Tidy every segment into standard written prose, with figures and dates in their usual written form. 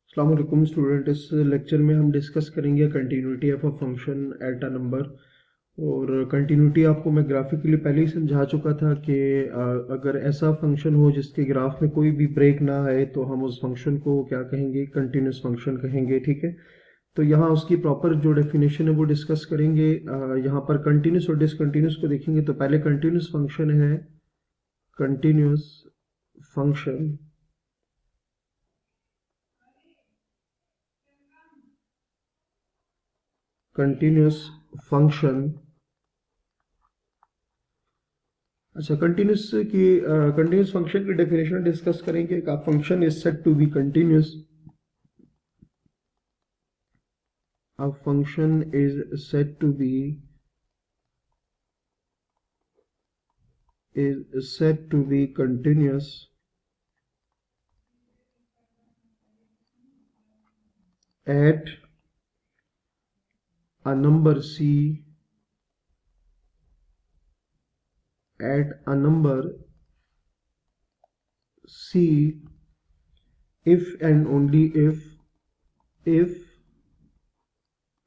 अस्सलाम वालेकुम स्टूडेंट। इस लेक्चर में हम डिस्कस करेंगे continuity of a function at a number. और कंटिन्यूटी आपको मैं ग्राफिकली पहले ही समझा चुका था कि अगर ऐसा फंक्शन हो जिसके ग्राफ में कोई भी ब्रेक ना आए तो हम उस फंक्शन को क्या कहेंगे, कंटिन्यूस फंक्शन कहेंगे। ठीक है, तो यहाँ उसकी प्रॉपर जो डेफिनेशन है वो डिस्कस करेंगे। यहाँ पर कंटिन्यूस और डिसकंटिन्यूस को देखेंगे। तो पहले कंटिन्यूस फंक्शन है, कंटिन्यूस फंक्शन कंटिन्यूस फंक्शन अच्छा, कंटिन्यूस फंक्शन की डेफिनेशन डिस्कस करेंगे। का function is said to be continuous, a function is said to be continuous at a number c if and only if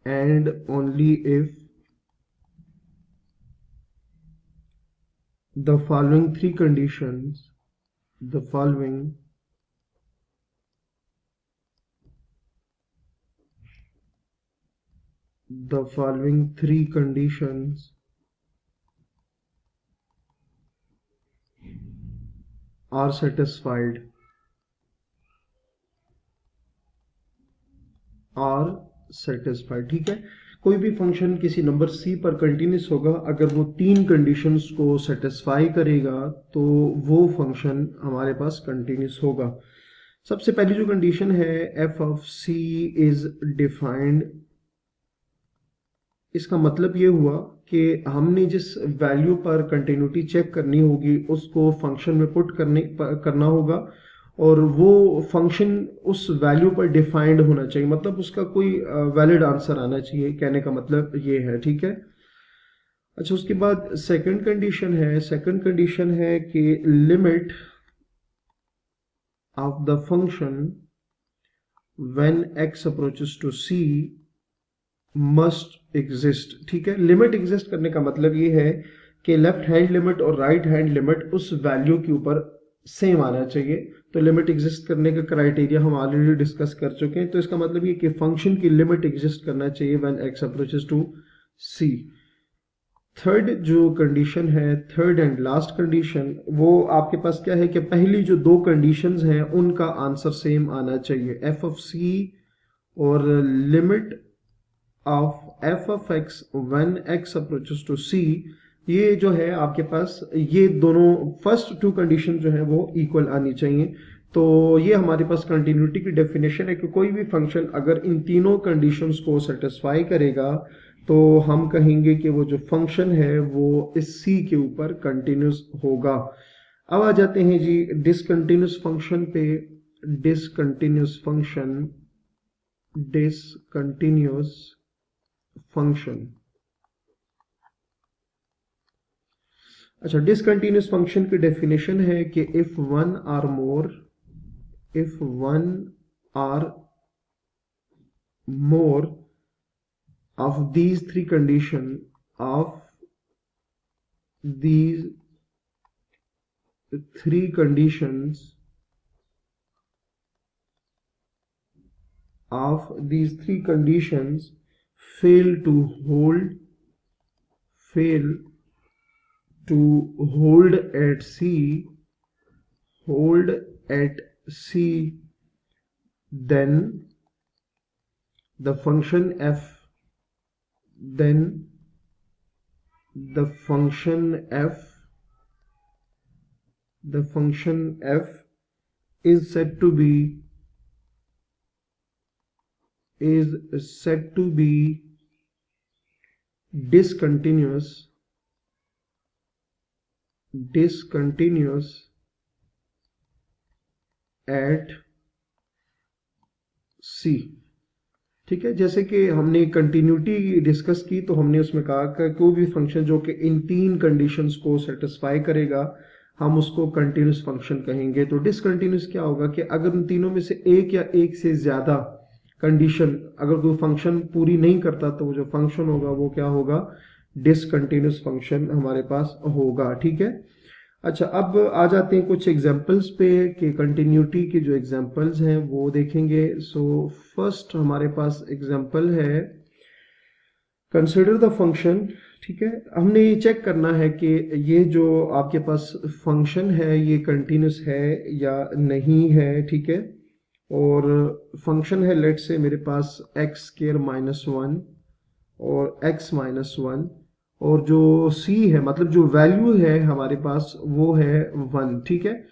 and only if the following three conditions are satisfied। ठीक है, कोई भी function किसी number c पर continuous होगा अगर वो तीन कंडीशंस को सेटिस्फाई करेगा तो वो फंक्शन हमारे पास कंटिन्यूस होगा। सबसे पहली जो कंडीशन है, f of c is defined. इसका मतलब ये हुआ कि हमने जिस वैल्यू पर कंटिन्यूटी चेक करनी होगी उसको फंक्शन में पुट करना होगा और वो फंक्शन उस वैल्यू पर डिफाइंड होना चाहिए, मतलब उसका कोई वैलिड आंसर आना चाहिए। कहने का मतलब ये है। ठीक है, अच्छा, उसके बाद सेकंड कंडीशन है कि limit of the function when x approaches to c must exist. ठीक है, लिमिट एग्जिस्ट करने का मतलब ये है कि लेफ्ट हैंड लिमिट और राइट हैंड लिमिट उस वैल्यू के ऊपर सेम आना चाहिए। तो लिमिट एग्जिस्ट करने का क्राइटेरिया हम ऑलरेडी डिस्कस कर चुके हैं। तो इसका मतलब ये कि फंक्शन की लिमिट एग्जिस्ट करना चाहिए when x approaches to c। Third जो कंडीशन है, थर्ड एंड लास्ट कंडीशन, वो आपके पास क्या है कि पहली जो दो कंडीशंस हैं उनका आंसर सेम आना चाहिए। f ऑफ c और limit of f of x when x approaches to c, ये जो है आपके पास, ये दोनों फर्स्ट टू कंडीशन जो है वो इक्वल आनी चाहिए। तो ये हमारे पास कंटिन्यूटी की डेफिनेशन है कि कोई भी फंक्शन अगर इन तीनों कंडीशंस को सेटिस्फाई करेगा तो हम कहेंगे कि वो जो फंक्शन है वो इस c के ऊपर कंटिन्यूस होगा। अब आ जाते हैं जी डिसकंटिन्यूस फंक्शन पे। डिसकंटिन्यूस फंक्शन अच्छा, डिसकंटिन्यूस फंक्शन की डेफिनेशन है कि if one or more of these three conditions fail to hold at c, then the function f is said to be discontinuous at c। ठीक है, जैसे कि हमने कंटिन्यूटी डिस्कस की तो हमने उसमें कहा कि कोई भी फंक्शन जो कि इन तीन कंडीशंस को सेटिस्फाई करेगा हम उसको कंटिन्यूस फंक्शन कहेंगे। तो डिसकंटिन्यूस क्या होगा कि अगर उन तीनों में से एक या एक से ज्यादा कंडीशन अगर कोई फंक्शन पूरी नहीं करता तो वो जो फंक्शन होगा वो क्या होगा, डिसकंटिन्यूस फंक्शन हमारे पास होगा। ठीक है। अच्छा, अब आ जाते हैं कुछ एग्जांपल्स पे कि कंटिन्यूटी के जो एग्जांपल्स हैं वो देखेंगे। सो फर्स्ट हमारे पास एग्जांपल है कंसिडर द फंक्शन। ठीक है, हमने ये चेक करना है कि ये जो आपके पास फंक्शन है ये कंटिन्यूस है या नहीं है। ठीक है, और फंक्शन है लेट से मेरे पास एक्स स्क्वायर माइनस वन और एक्स माइनस वन, और जो c है मतलब जो वैल्यू है हमारे पास वो है वन। ठीक है,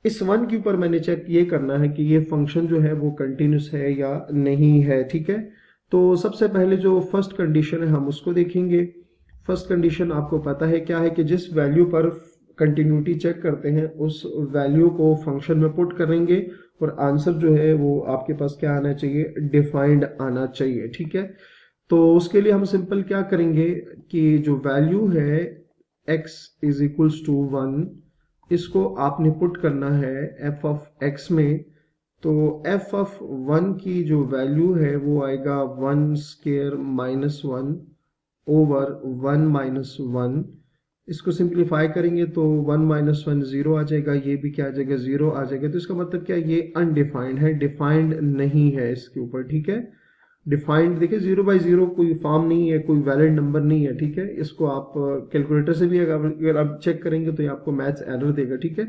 इस वन के ऊपर मैंने चेक ये करना है कि ये फंक्शन जो है वो कंटिन्यूस है या नहीं है। ठीक है, तो सबसे पहले जो फर्स्ट कंडीशन है हम उसको देखेंगे। फर्स्ट कंडीशन आपको पता है क्या है कि जिस वैल्यू पर कंटिन्यूटी चेक करते हैं उस वैल्यू को फंक्शन में पुट करेंगे और आंसर जो है वो आपके पास क्या आना चाहिए, डिफाइंड आना चाहिए। ठीक है, तो उसके लिए हम सिंपल क्या करेंगे कि जो वैल्यू है x is equals to one, इसको आपने पुट करना है f ऑफ x में। तो f ऑफ वन की जो वैल्यू है वो आएगा one square minus one over one minus one. इसको सिंप्लीफाई करेंगे तो वन माइनस वन जीरो आ जाएगा, ये भी क्या आ जाएगा, जीरो आ जाएगा। तो इसका मतलब क्या, ये अनडिफाइंड है, डिफाइंड नहीं है इसके ऊपर। ठीक है, डिफाइंड देखिए, जीरो बाई जीरो कोई फॉर्म नहीं है, कोई वैलिड नंबर नहीं है। ठीक है, इसको आप कैलकुलेटर से भी अगर आप चेक करेंगे तो ये आपको मैथ्स एरर देगा। ठीक है,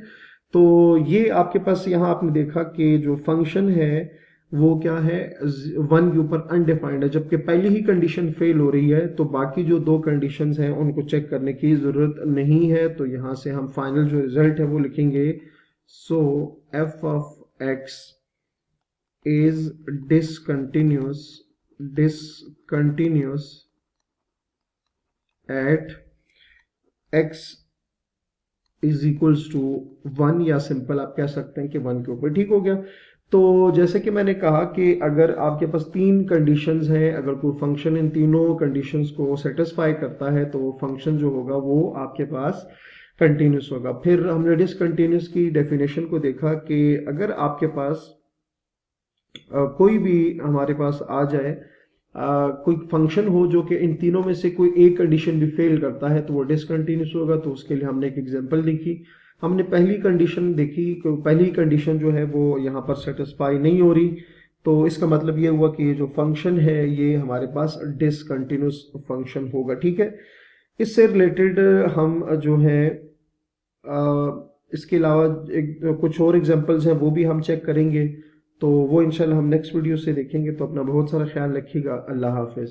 तो ये आपके पास यहाँ आपने देखा कि जो फंक्शन है वो क्या है, वन के ऊपर अनडिफाइंड है, जबकि पहली ही कंडीशन फेल हो रही है तो बाकी जो दो कंडीशंस हैं उनको चेक करने की जरूरत नहीं है। तो यहाँ से हम फाइनल जो रिजल्ट है वो लिखेंगे, so F of X is discontinuous at x is equals to one, या सिंपल आप कह सकते हैं कि वन के ऊपर। ठीक हो गया। तो जैसे कि मैंने कहा कि अगर आपके पास तीन कंडीशंस हैं, अगर कोई फंक्शन इन तीनों कंडीशंस को सेटिस्फाई करता है तो फंक्शन जो होगा वो आपके पास कंटिन्यूस होगा। फिर हमने डिसकंटिन्यूस की डेफिनेशन को देखा कि अगर आपके पास कोई भी हमारे पास आ जाए, कोई फंक्शन हो जो कि इन तीनों में से कोई एक कंडीशन भी फेल करता है तो वो डिसकंटिन्यूस होगा। तो उसके लिए हमने एक एग्जांपल देखी। हमने पहली कंडीशन देखी, पहली कंडीशन जो है वो यहाँ पर सेटिस्फाई नहीं हो रही, तो इसका मतलब ये हुआ कि ये जो फंक्शन है ये हमारे पास डिसकंटिन्यूस फंक्शन होगा। ठीक है, इससे रिलेटेड हम जो है इसके अलावा कुछ और एग्जांपल्स हैं वो भी हम चेक करेंगे। तो वो इंशाल्लाह हम नेक्स्ट वीडियो से देखेंगे। तो अपना बहुत सारा ख्याल रखिएगा। अल्लाह हाफिज।